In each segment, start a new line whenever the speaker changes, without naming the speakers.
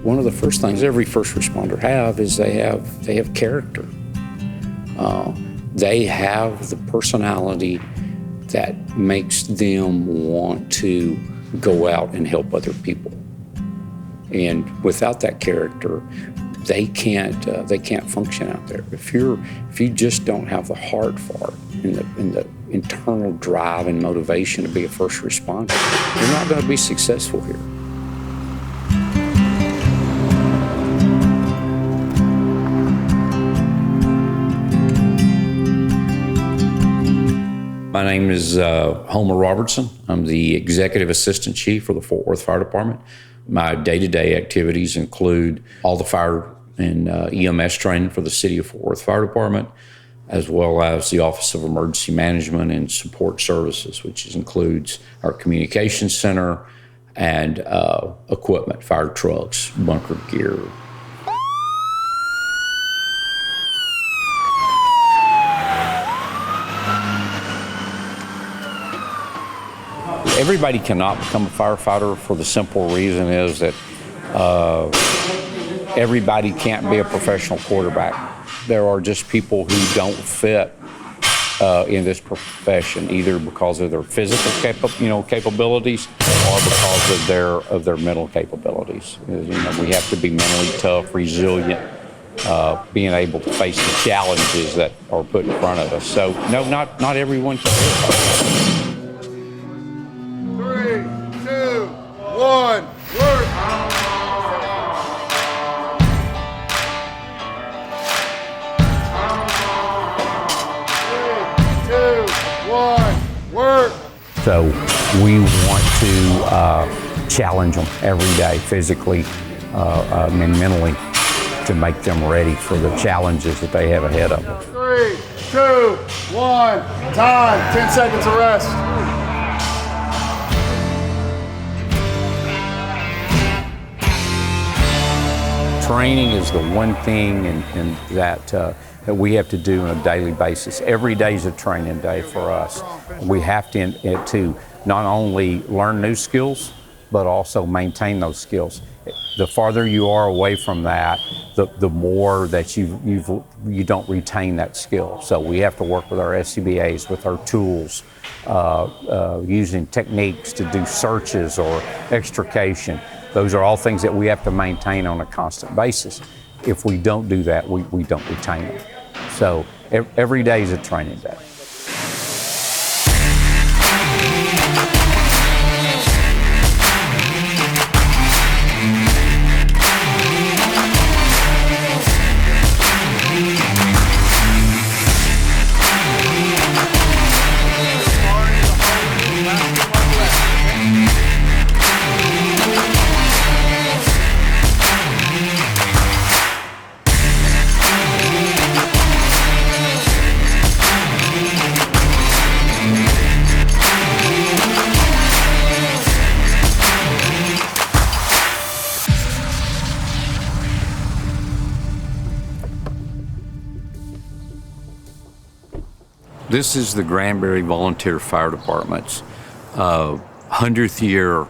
One of the first things every first responder have is they have character. They have the personality that makes them want to go out and help other people. And without that character, they can't function out there. If you just don't have the heart for it and the internal drive and motivation to be a first responder, you're not going to be successful here. My name is Homer Robertson. I'm the Executive Assistant Chief for the Fort Worth Fire Department. My day-to-day activities include all the fire and EMS training for the City of Fort Worth Fire Department, as well as the Office of Emergency Management and Support Services, which includes our communications center and equipment, fire trucks, bunker gear. Everybody cannot become a firefighter for the simple reason is that everybody can't be a professional quarterback. There are just people who don't fit in this profession, either because of their physical capabilities or because of their mental capabilities. We have to be mentally tough, resilient, being able to face the challenges that are put in front of us. So no, not everyone can do it.
1, work!
So we want to challenge them every day, physically and mentally, to make them ready for the challenges that they have ahead of them.
3, 2, 1, time, 10 seconds of rest.
Training is the one thing that we have to do on a daily basis. Every day is a training day for us. We have to not only learn new skills, but also maintain those skills. The farther you are away from that, the more that you don't retain that skill. So we have to work with our SCBAs, with our tools, using techniques to do searches or extrication. Those are all things that we have to maintain on a constant basis. If we don't do that, we don't retain them. So every day is a training day. This is the Granbury Volunteer Fire Department's 100th year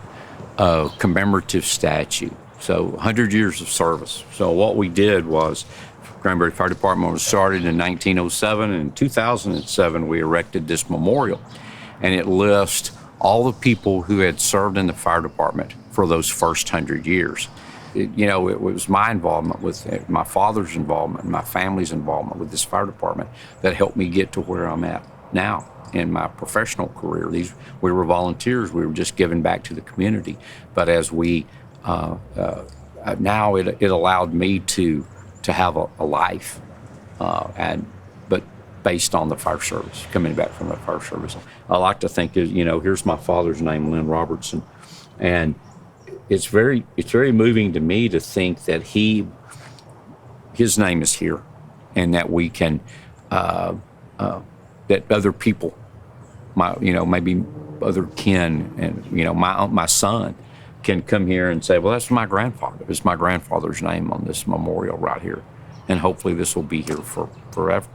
commemorative statue. So 100 years of service. So what we did was, Granbury Fire Department was started in 1907, and in 2007 we erected this memorial. And it lists all the people who had served in the fire department for those first 100 years. It was my involvement with it, my father's involvement, my family's involvement with this fire department that helped me get to where I'm at now in my professional career. We were volunteers. We were just giving back to the community. But as we now it allowed me to have a life, but based on the fire service, coming back from the fire service. I like to think here's my father's name, Lynn Robertson, and it's very moving to me to think that his name is here, and that we can that other people, maybe other kin, and my son can come here and say, well, that's my grandfather. It's my grandfather's name on this memorial right here, and hopefully this will be here for forever.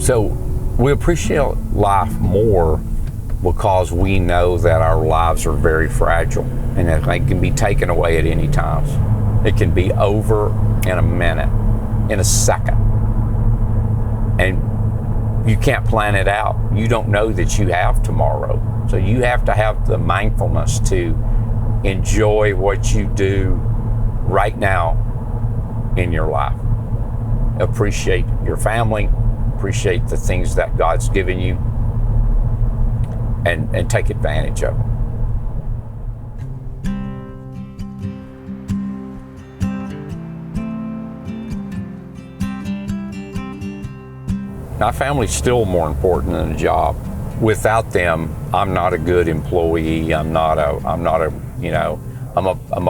So we appreciate life more because we know that our lives are very fragile and that they can be taken away at any time. It can be over in a minute, in a second. And you can't plan it out. You don't know that you have tomorrow. So you have to have the mindfulness to enjoy what you do right now in your life. Appreciate your family, appreciate the things that God's given you, and take advantage of them. My family's still more important than a job. Without them, I'm not a good employee. I'm a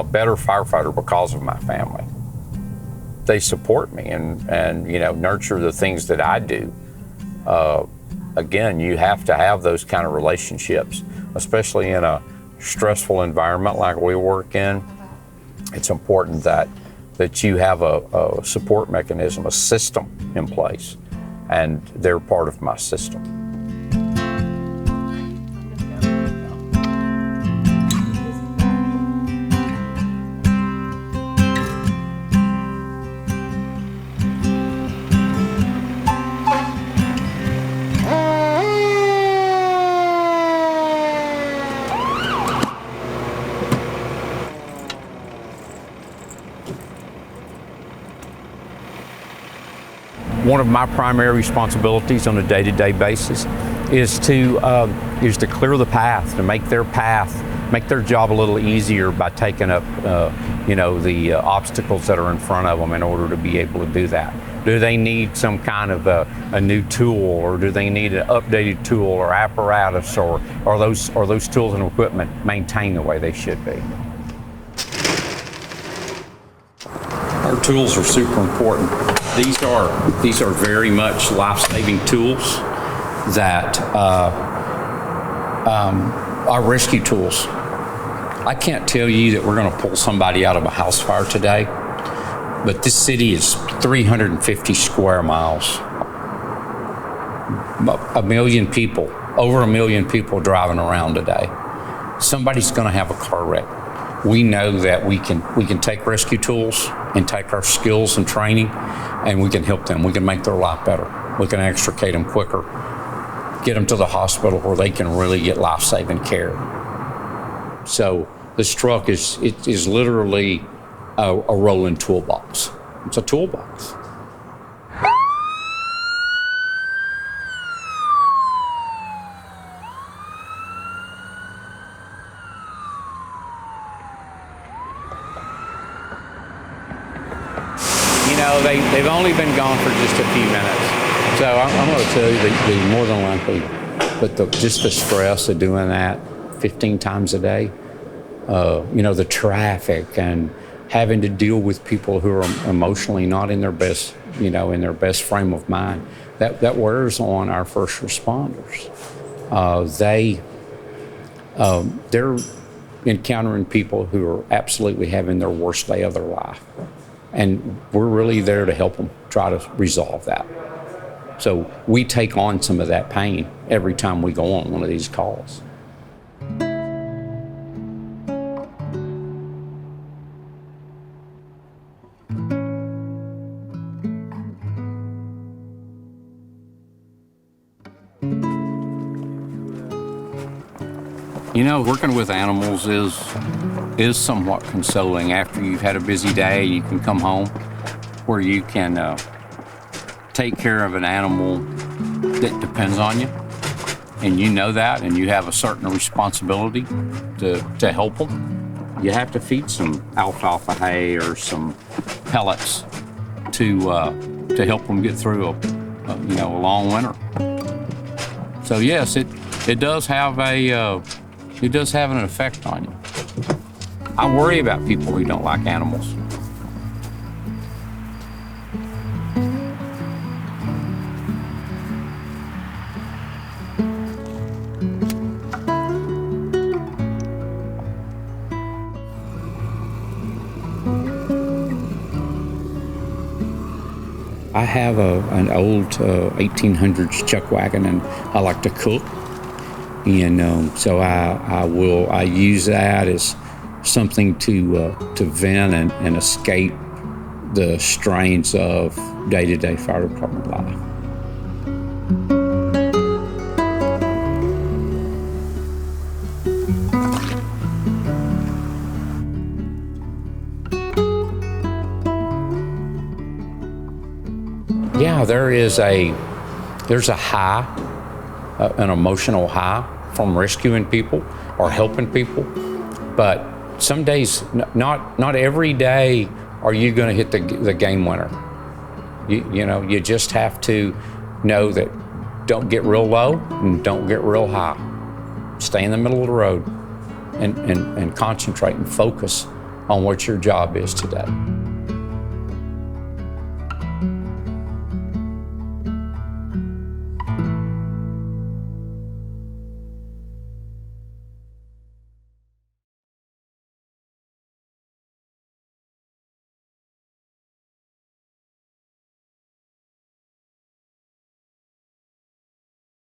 better firefighter because of my family. They support me and nurture the things that I do. Again, you have to have those kind of relationships, especially in a stressful environment like we work in. It's important that you have a support mechanism, a system in place, and they're part of my system. One of my primary responsibilities on a day-to-day basis is to clear the path, to make their job a little easier by taking up, the obstacles that are in front of them in order to be able to do that. Do they need some kind of a new tool, or do they need an updated tool or apparatus, or are those tools and equipment maintained the way they should be? Our tools are super important. These are very much life-saving tools that are rescue tools. I can't tell you that we're going to pull somebody out of a house fire today, but this city is 350 square miles. Over a million people driving around today. Somebody's going to have a car wreck. We know that we can take rescue tools and take our skills and training, and we can help them. We can make their life better. We can extricate them quicker, get them to the hospital where they can really get life-saving care. So this truck is literally a rolling toolbox. It's a toolbox. They've only been gone for just a few minutes. So I'm going to tell you that more than likely, but just the stress of doing that 15 times a day, the traffic and having to deal with people who are emotionally not in their best, in their best frame of mind, that wears on our first responders. They're encountering people who are absolutely having their worst day of their life. And we're really there to help them try to resolve that. So we take on some of that pain every time we go on one of these calls. Working with animals is somewhat consoling. After you've had a busy day, you can come home where you can take care of an animal that depends on you, and you know that, and you have a certain responsibility to help them. You have to feed some alfalfa hay or some pellets to help them get through a long winter. So yes, it does have an effect on you. I worry about people who don't like animals. I have an old 1800s chuck wagon, and I like to cook, and so I use that as something to vent and escape the strains of day-to-day fire department life. Yeah, there's a high, an emotional high from rescuing people or helping people, but some days, not every day are you going to hit the game winner. You just have to know that don't get real low and don't get real high. Stay in the middle of the road and concentrate and focus on what your job is today.